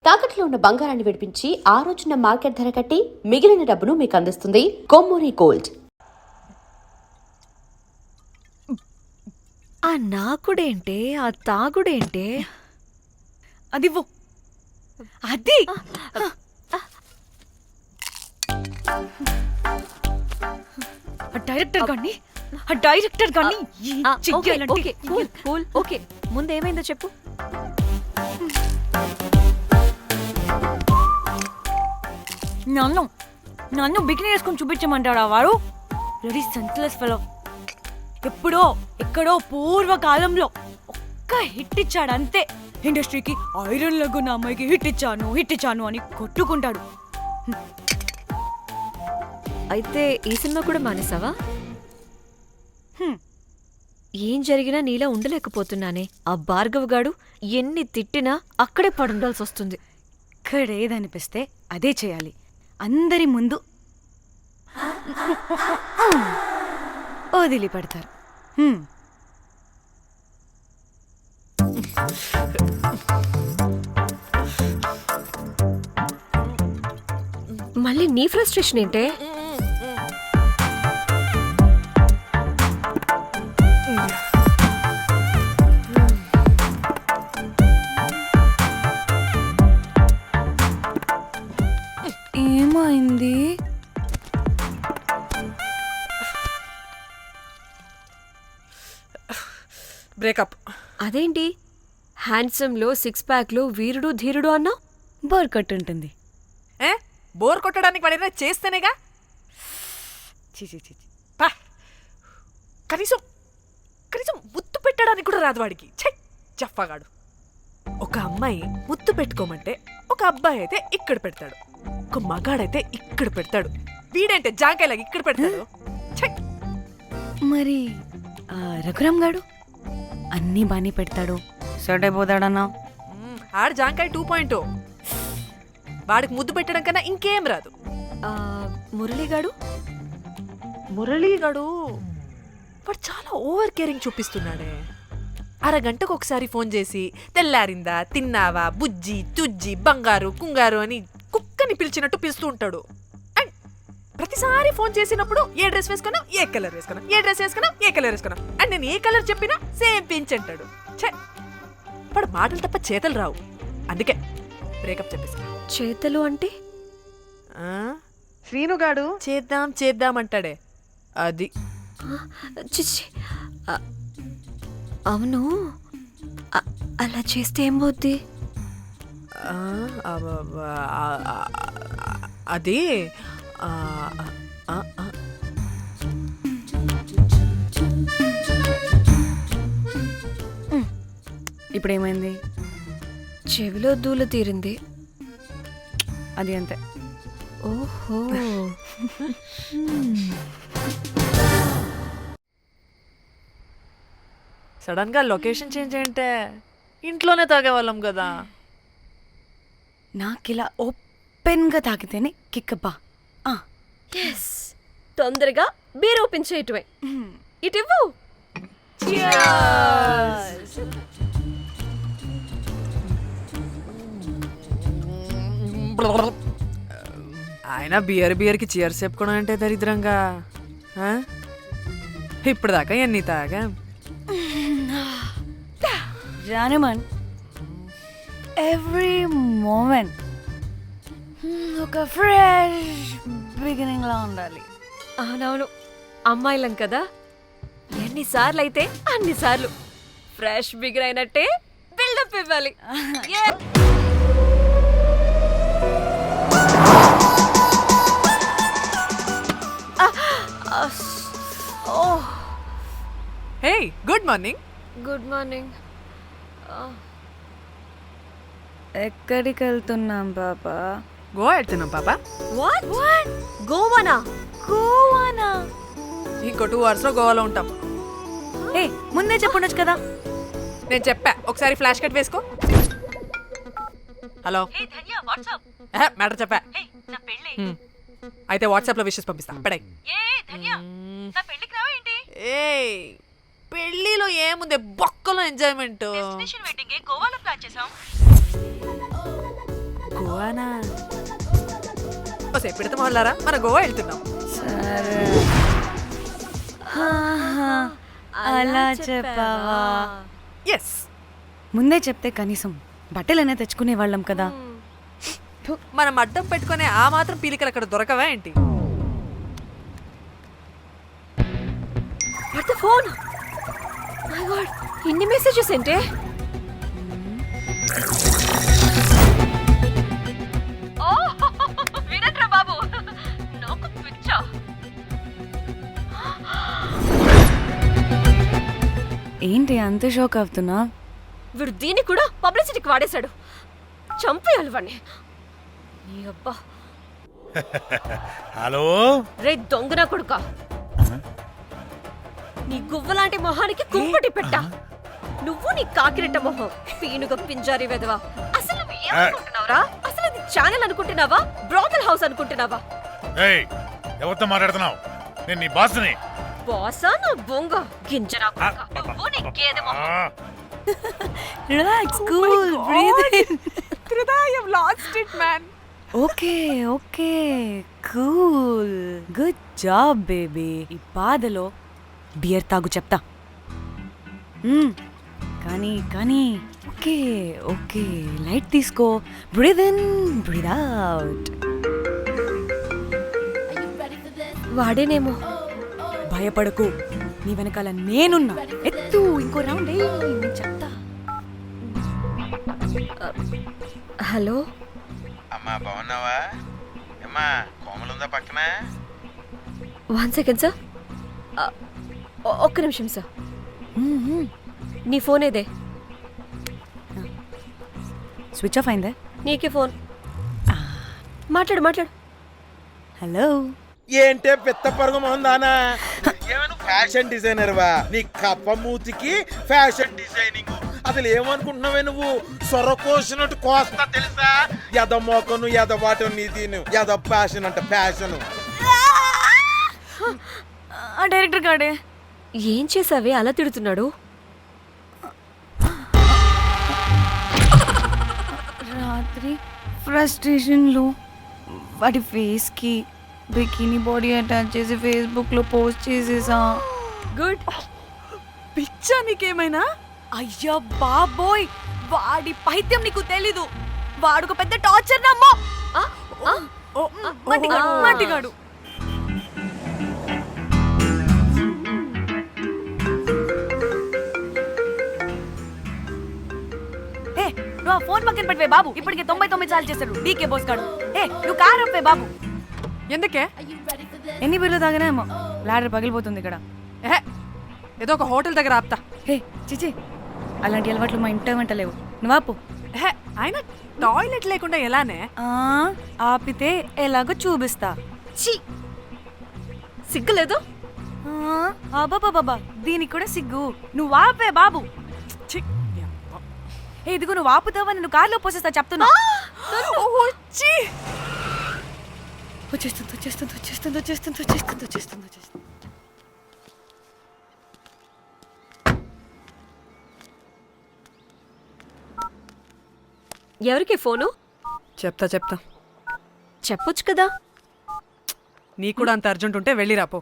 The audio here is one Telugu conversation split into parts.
తాకట్లో ఉన్న బంగారాన్ని విడిపించి ఆ రోజున మార్కెట్ ధర కట్టి మిగిలిన డబ్బును మీకు అందిస్తుంది కొమ్మూరి గోల్డ్. ఆ నాకుడేంటే, ఆ తాగుడేంటే? అదివ్వు. అది డైరెక్టర్ గాని ఓకే ముందేమైందో చెప్పు. నన్ను బికినీ వేసుకొని చూపించమంటాడా వాడు? Ready senseless fellow. ఎప్పుడో ఎక్కడో పూర్వకాలంలో ఒక్క హిట్ ఇచ్చాడు అంతే. ఇండస్ట్రీకి ఐరన్ లెగ్ నా అమ్మాయికి హిట్ ఇచ్చాను అని కొట్టుకుంటాడు. అయితే ఈ సినిమా కూడా మానేసావా? ఏం జరిగినా నీలా ఉండలేకపోతున్నానే. ఆ భార్గవ్ గాడు ఎన్ని తిట్టినా అక్కడే పడుండాల్సి వస్తుంది. ఇక్కడేదనిపిస్తే అదే చేయాలి. అందరి ముందు వదిలిపెడతారు. మళ్ళీ నీ ఫ్రస్ట్రేషన్ ఏంటే? ఏమైంది? బ్రేకప్. అదేంటి హ్యాండ్సమ్ లో 6 ప్యాక్ లో వీరుడు ధీరుడు అన్నా? బోర్ కట్టుంటుంది. బోర్ కొట్టడానికి వాడైనా చేస్తేనేగా. పా. కనీసం ముద్దు పెట్టడానికి కూడా రాదు వాడికి. జఫాగాడు. ఒక అమ్మాయి ముద్దు పెట్టుకోమంటే ఒక అబ్బాయి అయితే ఇక్కడ పెడతాడు, ఒక మగాడైతే ఇక్కడ పెడతాడు. వీడంటే జాంకాయలాగా ఇక్కడ పెడతాడు. మరి రఘురామ్ గాడు అన్నీ బానే పెడతాడు, సెట్ అయిపోతాడన్నా. ఆడు జాంకాయ 2.0. వాడికి ముద్దు పెట్టడం కన్నా ఇంకేం రాదు. మురళీగాడు వాడు చాలా ఓవర్ కేరింగ్ చూపిస్తున్నాడే. అరగంటకు ఒకసారి ఫోన్ చేసి తెల్లారిందా, తిన్నావా, బుజ్జి తుజ్జి, బంగారు కుంగారు అని కుక్కని పిలిచినట్టు పిలుస్తూ ఉంటాడు. అండ్ ప్రతిసారి ఫోన్ చేసినప్పుడు ఏ డ్రెస్ వేసుకున్నా, ఏ కలర్ వేసుకున్నా, ఏ డ్రెస్ వేసుకున్నా, ఏ కలర్ వేసుకున్నా, అండ్ నేను ఏ కలర్ చెప్పినా సేమ్ పించ్ అంటాడు. వాడు మాటలు తప్ప చేతలు రావు. అందుకే బ్రేకప్ చెప్పేసి. చేతలు అంటే శ్రీనుగాడు చేద్దాం అంటాడే అది. చిచ్చి, అవును అలా చేస్తే ఏం పోద్ది? అది ఇప్పుడేమైంది? చెవిలో దూల తీరింది. అది అంతే. ఓహో. సడన్ గా లొకేషన్ చేంజ్ అంటే ఇంట్లోనే తాగేవాళ్ళం కదా. నాకిలా ఓపెన్ గా తాగితేనే కిక్కబ్బా. తొందరగా బీర్ ఓపెన్ చేయటమే. ఇటివ్వు. ఆయన బియర్కి చీర్స్ చెప్పుకోవడం అంటే దరిద్రంగా. ఇప్పుడు దాకా ఎన్ని తాగా జానమన్. ఎవ్రీ మూమెంట్ ఒక ఫ్రెష్ బిగినింగ్ లా ఉండాలి. అవునవును, అమ్మాయిలం కదా, ఎన్నిసార్లు అయితే అన్నిసార్లు ఫ్రెష్ బిగిన్ అయినట్టే బిల్డప్ ఇవ్వాలి. హే, గుడ్ మార్నింగ్. Good morning. ఎక్కడికి వెళ్తున్నాం పాపా? గోవా వెళ్తున్నాం పాపా. వాట్? గోవానా? ఇంకో 2 hours లో గోవాలో ఉంటాం. ముందే చెప్పుండొచ్చు కదా. నేను చెప్పా, ఒకసారి ఫ్లాష్ కట్ వేసుకో. హలో మ్యాటర్ చెప్పా. అయితే వాట్సాప్ లో విషెస్ పంపిస్తా. పడాయి. పెళ్లిలో ఏముంది, బొక్కలో ఎంజాయ్మెంట్. గోవానా? ఓసే పెడతాం వాళ్ళారా, మన గోవా వెళ్తున్నాం. సరే అలా చెప్పావా? ఎస్. ముందే చెప్తే కనీసం బట్టలైనా తెచ్చుకునే వాళ్ళం కదా. మనం అడ్డం పెట్టుకునే ఆ మాత్రం పీలికలు అక్కడ దొరకవా ఏంటి? What the phone? My God, ఇన్ని మెసేజెస్ ఏంటే? వీరేంద్ర బాబు, నాకు పిచ్చా. ఏంటి అంత షాక్ అవుతున్నా? వీడు దీన్ని కూడా పబ్లిసిటీకి వాడేశాడు. చంపేయాలి వాడిని. నీ అబ్బా. హలో రే దొంగన కొడుకా, నీ గువ్వలాంటి మొహానికి కుంపటి పెట్టా. నువ్వు నీ కాకిరెట్ట మొహం, పీనుగ పింజారి వెదవా. అసలు నువ్వు ఏమనుకుంటున్నావురా? అసలు ఇది ఛానల్ అనుకుంటున్నావా, బ్రోకల్ హౌస్ అనుకుంటున్నావా? ఏయ్, ఎవరితో మాట్లాడుతున్నావు? నేను నీ బాస్ని. బాసా నా బొంగ గింజరా కొడుకా. నువ్వు నీ గేదె మొహం. Relax, cool, breathe in. Trida, you've lost it, man. Okay okay, cool, good job baby. ఈ బాధలో బియర్ తాగు చెప్తా. కానీ కానీ ఓకే ఓకే, లైట్ తీసుకో. Breathe in, breathe out. వాడేనేమో. భయపడకు, నీ వెనకాల నేనున్నా. ఎత్తు, ఇంకో రౌండ్ నేను చెప్తా. హలో అమ్మా, బాగున్నావా? అమ్మా, కోమలుందా పక్కన? 1 సెకండ్ సార్. ఒక్క నిమిషం సార్. నీ ఫోన్ ఏదే? స్విచ్ ఆఫ్ అయిందే. నీకే ఫోన్. మాట్లాడు మాట్లాడు. హలో. ఏంటే పెద్ద పరుగు మొహందానా? ఏమైనా ఫ్యాషన్ డిజైనర్ వా? నీ కప్ప మూతికి ఫ్యాషన్ డిజైనింగ్. అసలు ఏమనుకుంటున్నావే నువ్వు? సొర కోసినట్టు కోస్తా తెలుసా? ఎద మోకను, ఎద వాటను, నీతిను, ఎద ఫ్యాషన్ అంట ఫ్యాషన్. ఆ డైరెక్టర్ గాడే ఏం చేసావే అలా తిడుతున్నాడు? రాత్రి ఫ్రస్ట్రేషన్లో వాడి ఫేస్కి బికినీ బాడీ అటాచ్ చేసి ఫేస్బుక్లో పోస్ట్ చేసేసా. గుడ్. పిచ్చా నీకేమైనా? అయ్యా బాబోయ్, వాడి పైత్యం నీకు తెలీదు. వాడుకు పెద్ద టార్చర్ నమ్మో. మట్టిగాడు. నువ్వు ఆ ఫోన్ పక్కన పెట్టవే బాబు. ఇప్పటికే 99 సార్లు చేశాడు డీకే బోస్ గాడు. నువ్వు కారు అప్పే బాబు. ఎందుకే? ఎన్ని బిర్లు తాగినాయేమో లాడర్ పగిలిపోతుంది ఇక్కడ. ఏదో ఒక హోటల్ దగ్గర ఆపుతా. చిచి, అలాంటి అలవాట్లు మా ఇంట వెంట లేవు. నువ్వు ఆపు. ఆయన టాయిలెట్ లేకుండా ఎలానే? ఆపితే ఎలాగో చూపిస్తా. ఛీ, సిగ్గులేదు? బాబా, దీనికి కూడా సిగ్గు. నువ్వు ఆపే బాబు. ఇదిగో నువ్వు ఆపుతావా, నేను కార్లో పోసేస్తా చెప్తున్నా. వచ్చేస్తుంది. ఎవరికి ఫోను? చెప్తా చెప్పొచ్చు కదా. నీ కూడా అంత అర్జెంట్ ఉంటే వెళ్ళి రాపో.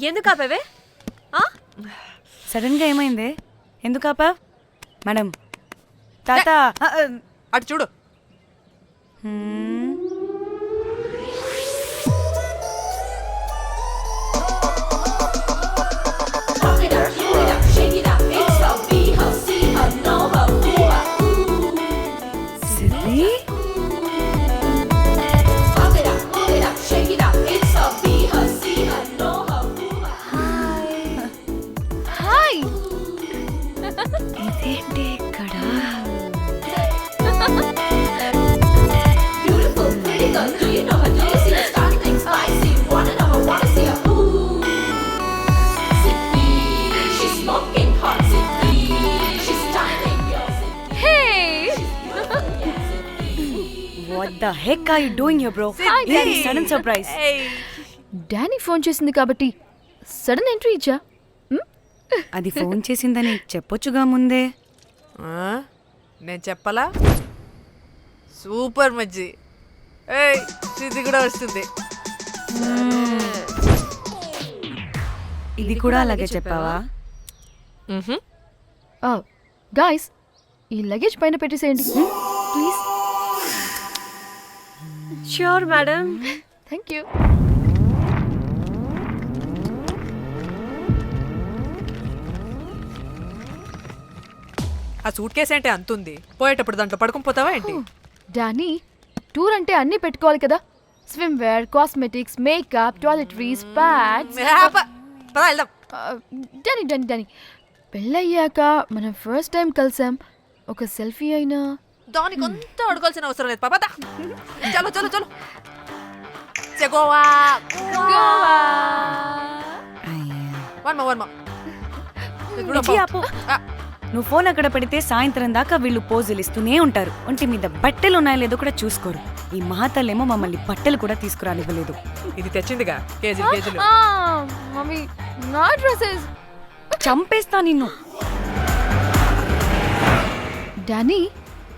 ఎందుకు ఆపేవే? సడన్ గా ఏమైంది? ఎందుకు ఆపా? మేడం, తాత అటు చూడు. ఇదేంటి ఇక్కడ? the heck are you doing here, bro? Hey, sudden surprise. Danny phone చేసింది కాబట్టి సడన్ ఎంట్రీ ఇచ్చా. అది ఫోన్ చేసిందని చెప్పొచ్చుగా ముందే. నేను చెప్పలా? సూపర్ మజ్జి. ఏయ్ ఇది కూడా వస్తుంది. ఇది కూడా అలాగే చెప్పావా? గాయ్స్ ఈ లగేజ్ పైన పెట్టేసేయండి please. Sure madam. Thank you. ఆ సూట్ కేసు అంటే అంతుంది, పోయేటప్పుడు దాంట్లో పడుకుని పోతావా ఏంటి? డానీ టూర్ అంటే అన్నీ పెట్టుకోవాలి కదా. Swimwear, cosmetics, makeup, toiletries, pads. పద వెళ్దాం. డానీ డానీ డానీ పెళ్ళయ్యాక మనం ఫస్ట్ టైం కలిసాం, ఒక సెల్ఫీ అయినా. దానికి అంతా అడగాల్సిన అవసరం లేదు పాపా. చలో చలో చలో. గోవా వర్మ మిర్చి ఆపు. నువ్వు ఫోన్ అక్కడ పెడితే సాయంత్రం దాకా వీళ్ళు పోజులు ఇస్తూనే ఉంటారు. ఒంటి మీద బట్టలు ఉన్నాయో లేదో కూడా చూసుకోరు. ఈ మహాతల్లేమో మమ్మల్ని బట్టలు కూడా తీసుకురానివ్వలేదు. ఇది తెచ్చిందిగా కేజీలు కేజీలు. మమ్మీ నా డ్రెస్సెస్. చంపేస్తా నిన్ను. డానీ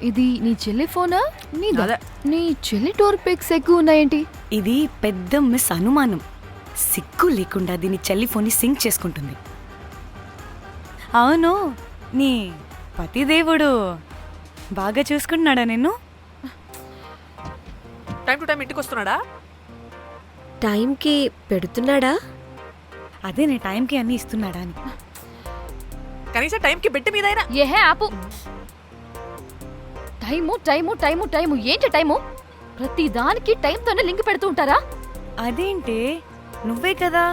ఇది నీ చెల్లి ఫోనా నీదా? అదే. నీ చెల్లి టూర్ పిక్స్ ఎక్కువ ఉన్నాయేంటి? ఇది పెద్ద మిస్ అనుమానం. సిగ్గు లేకుండా దీని చెల్లి ఫోన్ని సింక్ చేసుకుంటుంది. అవును, నీ పతిదేవుడు బాగా చూసుకుంటున్నాడా నిన్ను? టైం టు టైం ఇంటికి వస్తున్నాడా? టైంకి పెడుతున్నాడా? అదే నీ టైంకి అన్నీ ఇస్తున్నాడా అని. కనీసం టైంకి బెట్టి మీదైనా. ఏహే ఆపు. టైము టైము టైము టైము ఏంటి టైము? ప్రతి దానికి టైంతోనే లింక్ పెడుతూ ఉంటారా? అదేంటే నువ్వే కదా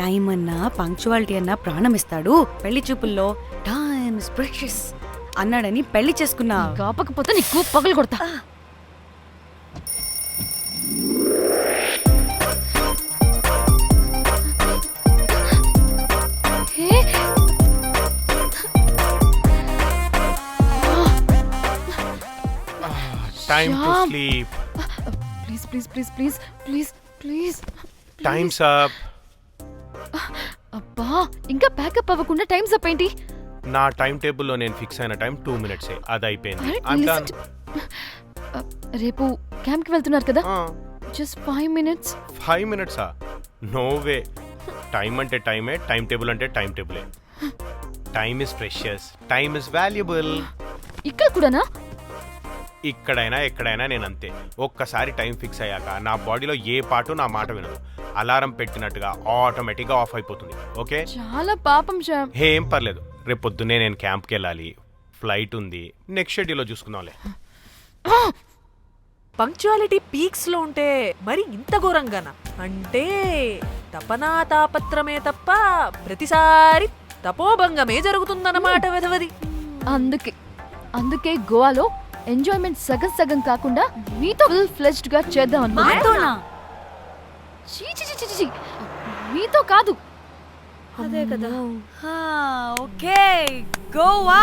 టైం అన్నా పంక్చువాలిటీ అన్నా ప్రాణం ఇస్తాడు, పెళ్లి చూపుల్లో టైమ్ ఇస్ ప్రెషియస్ అన్నాడని పెళ్లి చేసుకున్నా. కాపకపోతే నీకు పగలు కొడతా. Time to Shyam. sleep. Please please please please please please. Time's up. అబ్బా ఇంకా ప్యాకప్ అవ్వకుండా టైమ్స్ అప్ ఏంటి? నా టైం టేబుల్లో నేను ఫిక్స్ అయిన టైం 2 minutes. అది అయిపోయింది. Alright, I'm listen done. రేపు క్యాంప్కి వెళ్తున్నారు కదా, just 5 minutes. 5 minutes? No way. Time అంటే టైమే, టైం టేబుల్ అంటే టైం టేబులే. Time is precious, time is valuable. ఇక్కడ కూడానా? ఇక్కడైనా ఎక్కడైనా నేను అంతే. ఒక్కసారి టైం ఫిక్స్ అయ్యాక నా బాడీలో ఏ పాటు నా మాట వినదు. అలారం పెట్టినట్టుగా ఆటోమేటిక్గా ఆఫ్ అయిపోతుంది. ఓకే, చాలా పాపం శ్యామ్. ఏం పర్లేదు. రేపు పొద్దున్నే నేను క్యాంప్కి వెళ్ళాలి, ఫ్లైట్ ఉంది. నెక్స్ట్ షెడ్యూల్లో చూసుకుందాంలే. పంక్చువాలిటీ పీక్స్ లో ఉంటే మరి ఇంత ఘోరంగానా? అంటే తపనా తాపత్రమే తప్ప ప్రతిసారి తపోభంగమే జరుగుతుందన్నమాట వెధవది. అందుకే గోవాలో ఎంజాయ్మెంట్ సగం సగం కాకుండా మీతో ఫుల్ ఫ్లెజ్డ్ గా చేద్దాం అనుకున్నా. మాతోనా? చీ చీ చీ చీ చీ. మీతో కాదు. అదే కదా. Okay, Goa.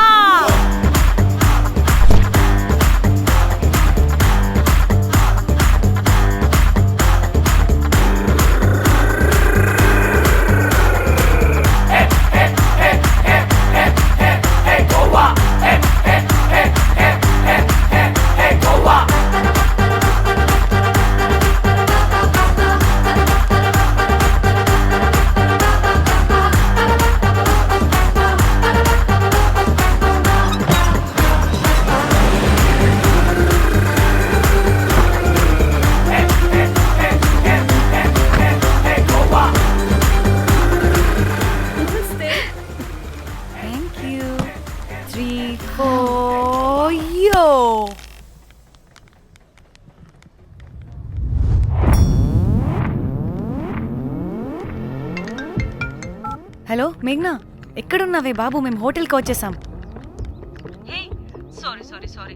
Thank you. 3, 4, yo. Hello మేఘ్నా, ఎక్కడున్నావే బాబు? మేము హోటల్కి వచ్చేసాం. సారీ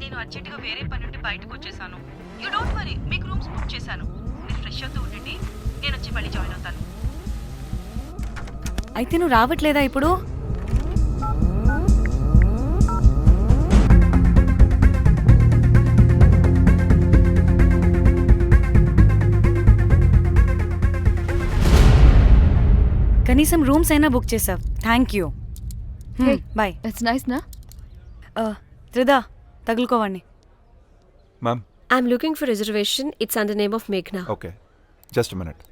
నేను అర్జెంటుగా వేరే పని నుండి బయటకు వచ్చేసాను. యూ డోంట్ వరీ, మీకు రూమ్స్ బుక్ చేశాను. మీరు ఫ్రెష్ అవుతూ ఉండండి, నేను వచ్చి మళ్ళీ జాయిన్ అవుతాను. అయితే నువ్వు రావట్లేదా ఇప్పుడు? కనీసం రూమ్స్ అయినా బుక్ చేసావు, thank you. Bye. It's nice నా. త్రిదా తగులుకోవండి. Ma'am. I'm looking for reservation. It's under name of మేఘ్నా. Okay, just a minute.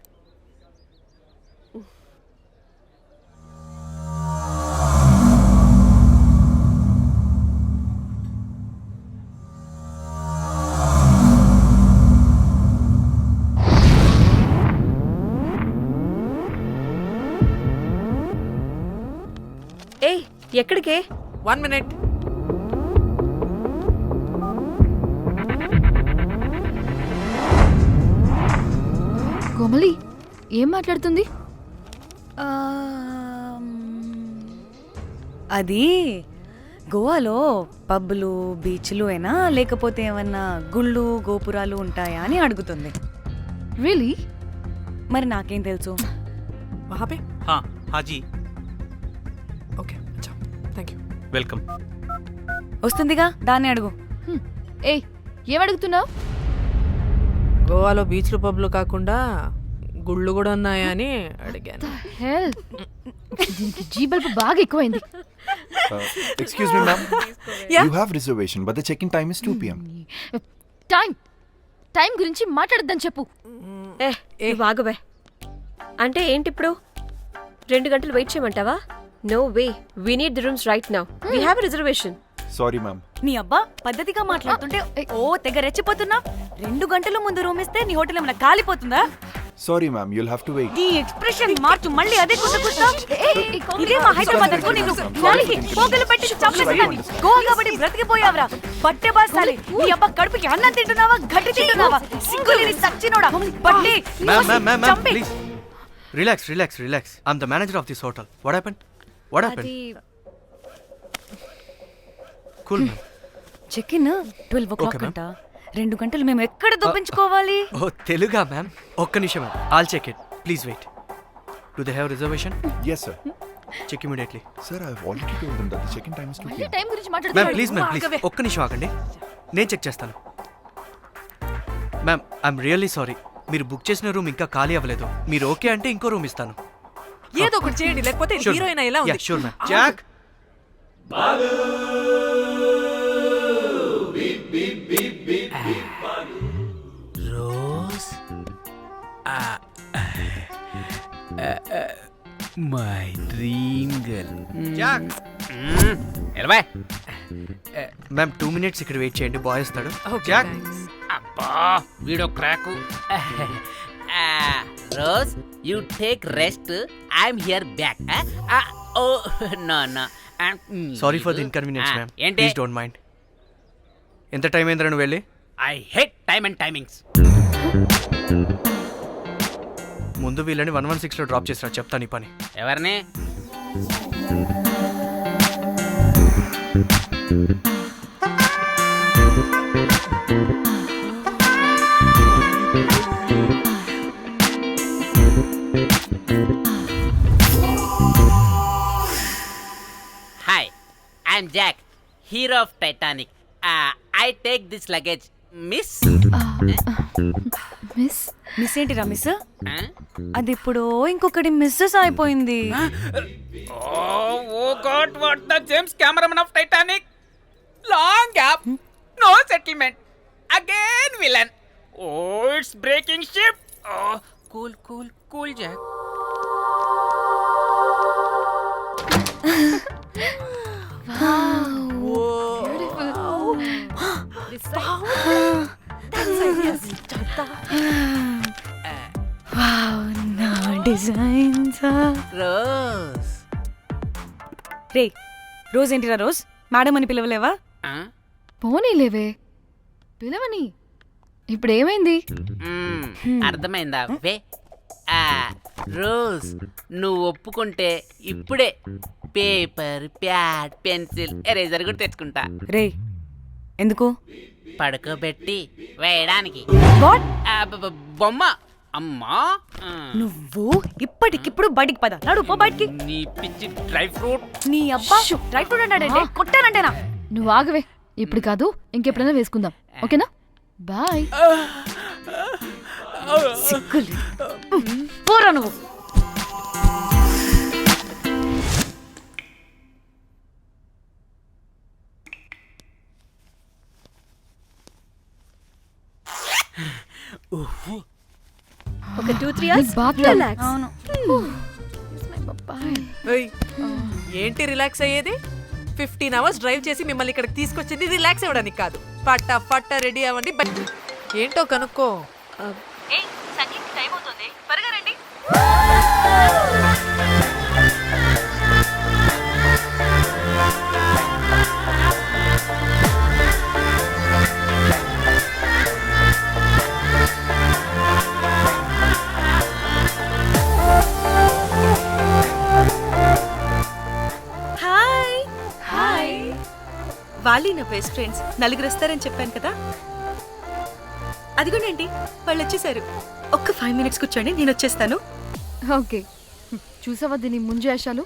ఏ ఎక్కడికే? 1 minute. కోమలి ఏం మాట్లాడుతుంది? అది గోవాలో పబ్బులు బీచ్లు అయినా లేకపోతే ఏమన్నా గుళ్ళు గోపురాలు ఉంటాయా అని అడుగుతుంది. రియలీ? మరి నాకేం తెలుసు? वहाँ पे? हाँ हाँ जी, ओके, अच्छा, थैंक यू. वेलकम. వస్తుందిగా, దాన్ని అడుగు. ఏ ఏం అడుగుతున్నావు? గోవాలో బీచ్లు పబ్లు కాకుండా గుళ్ళు కూడా ఉన్నాయా అని అడిగాను. హెల్ దీనికి జీ బల్బ్ బాగా ఎక్కువైంది. Excuse me, ma'am. You have reservation, but the check-in time is 2 p.m. Time గురించి మాట్లాడద్దని చెప్పు. ఏ బాగుబే. అంటే ఏంటి ఇప్పుడు 2 గంటలు వెయిట్ చేయమంటావా? No way, we need the rooms right now. We have reservation. Sorry, ma'am. నీ అబ్బా పద్ధతిగా మాట్లాడుతుంటే ఓ తెగ రెచ్చిపోతున్నా. 2 గంటల ముందు రూమ్ ఇస్తే నీ హోటల్ ఏమైనా కాలిపోతుందా? Sorry, ma'am. You'll have to wait. నీ ఎక్స్ప్రెషన్ మార్చు, మళ్ళీ అదే కుట్టుకుంటా. ఇదే మా హైదరాబాద్ అనుకో. నేను గాలికి పోగలు పెట్టి చంపేస్తాను. గోవా కాబట్టి బ్రతికిపోయావరా బట్టే బాసాలి. నీ అబ్బా కడుపుకి అన్నం తింటున్నావా, గడ్డి తింటున్నావా? సిగ్గులేని సచ్చినోడా బట్టే. Ma'am, please. Relax. I'm the manager of this hotel. What happened? Cool, ma'am. Check in 12 o'clock Okay, ma'am. అంట. 2 గంటలు మేము ఎక్కడ దొప్పించుకోవాలి? Oh, Teluga, ma'am. ఒక్క నిమిషం, ma'am. I'll check it. Please wait. Do they have reservation? Yes, sir. Check immediately. Sir, I've already told them that the check-in time is 2 p.m. Time గురించి Ma'am, మాట్లాడుతున్నాడు. please. ఒక్క నిమిషం ఆగండి. నేను చెక్ చేస్తాను. Ma'am, I'm really sorry. మీరు బుక్ చేసిన రూమ్ ఇంకా ఖాళీ అవ్వలేదు. మీరు ఓకే అంటే ఇంకో రూమ్ ఇస్తాను. ఏదో ఒకటి చేయండి, లేకపోతే హీరోయిన్ ఎలా ఉంది? Sure ma'am. Jack. Rose my dream girl. Jack. ఎలవా మ్యామ్ 2 minutes ఇక్కడ వెయిట్ చేయండి, బాయ్ వస్తాడు. Okay, Jack. thanks. అబ్బా వీడో crack. Rose you take rest, I'm here back. Oh no sorry for the inconvenience ma'am. ఏంటి? Please don't mind. ఎంత టైం అయిందిరా నువ్వు వెళ్ళి? I hate time and timings. ముందు వీళ్ళని 116లో డ్రాప్ చేసినా చెప్తాను ఈ పని. ఎవరిని? Hi, I'm Jack, hero of Titanic. I take this luggage miss. Miss ఏంటిరా మిస్? అది ఇప్పుడు ఇంకొకటి మిస్సెస్ అయిపోయింది. Oh god, what the James cameraman of Titanic. Long gap, no settlement, again villain. Oh it's breaking ship. Cool Jack. నా డిజైన్స్. రోజ్. రే రోజ్ ఏంటిరా రోజ్? మేడం అని పిలవలేవా? పోనీలేవే పిలవని. ఇప్పుడు ఏమైంది? అర్థమైందా? వే రోజ్, నువ్వు ఒప్పుకుంటే ఇప్పుడే పేపర్, ప్యాడ్, పెన్సిల్, ఎరేజర్ కూడా తెచ్చుకుంటా. రే ఎందుకు? పడుకోబెట్టి వేయడానికి. వాట్? బొమ్మ. అమ్మా, నువ్వు ఇప్పటికిప్పుడు బయటికి పద. నడు పో బయటికి. నీ పిచ్చి డ్రై ఫ్రూట్. నీ అబ్బా డ్రై ఫ్రూట్ అంటాడంటే కొట్టానంటేనా? నువ్వు ఆగవే, ఇప్పుడు కాదు ఇంకెప్పుడైనా వేసుకుందాం, ఓకేనా? బాయ్. సిగ్గులు పోరా నువ్వు. ఒక 2-3 అవర్స్ బాగా రిలాక్స్. అవును. ఏయ్, ఏంటి రిలాక్స్ అయ్యేది? 15 అవర్స్ డ్రైవ్ చేసి మిమ్మల్ని ఇక్కడికి తీసుకొచ్చింది రిలాక్స్ అవ్వడానికి కాదు. ఫట్ట రెడీ అవ్వండి. ఏంటో కనుక్కో. ఏయ్ సంగీత్ టైం అవుతుంది త్వరగా రండి. Hi hi. వాళ్ళే నా బెస్ట్ ఫ్రెండ్స్. నలుగురు వస్తారని చెప్పాను కదా. అదిగోనండి వాళ్ళు వచ్చేసారు. ఒక్క 5 minutes కూర్చోండి, నేను వచ్చేస్తాను. ఓకే చూసావా దీని ముంజేషాలు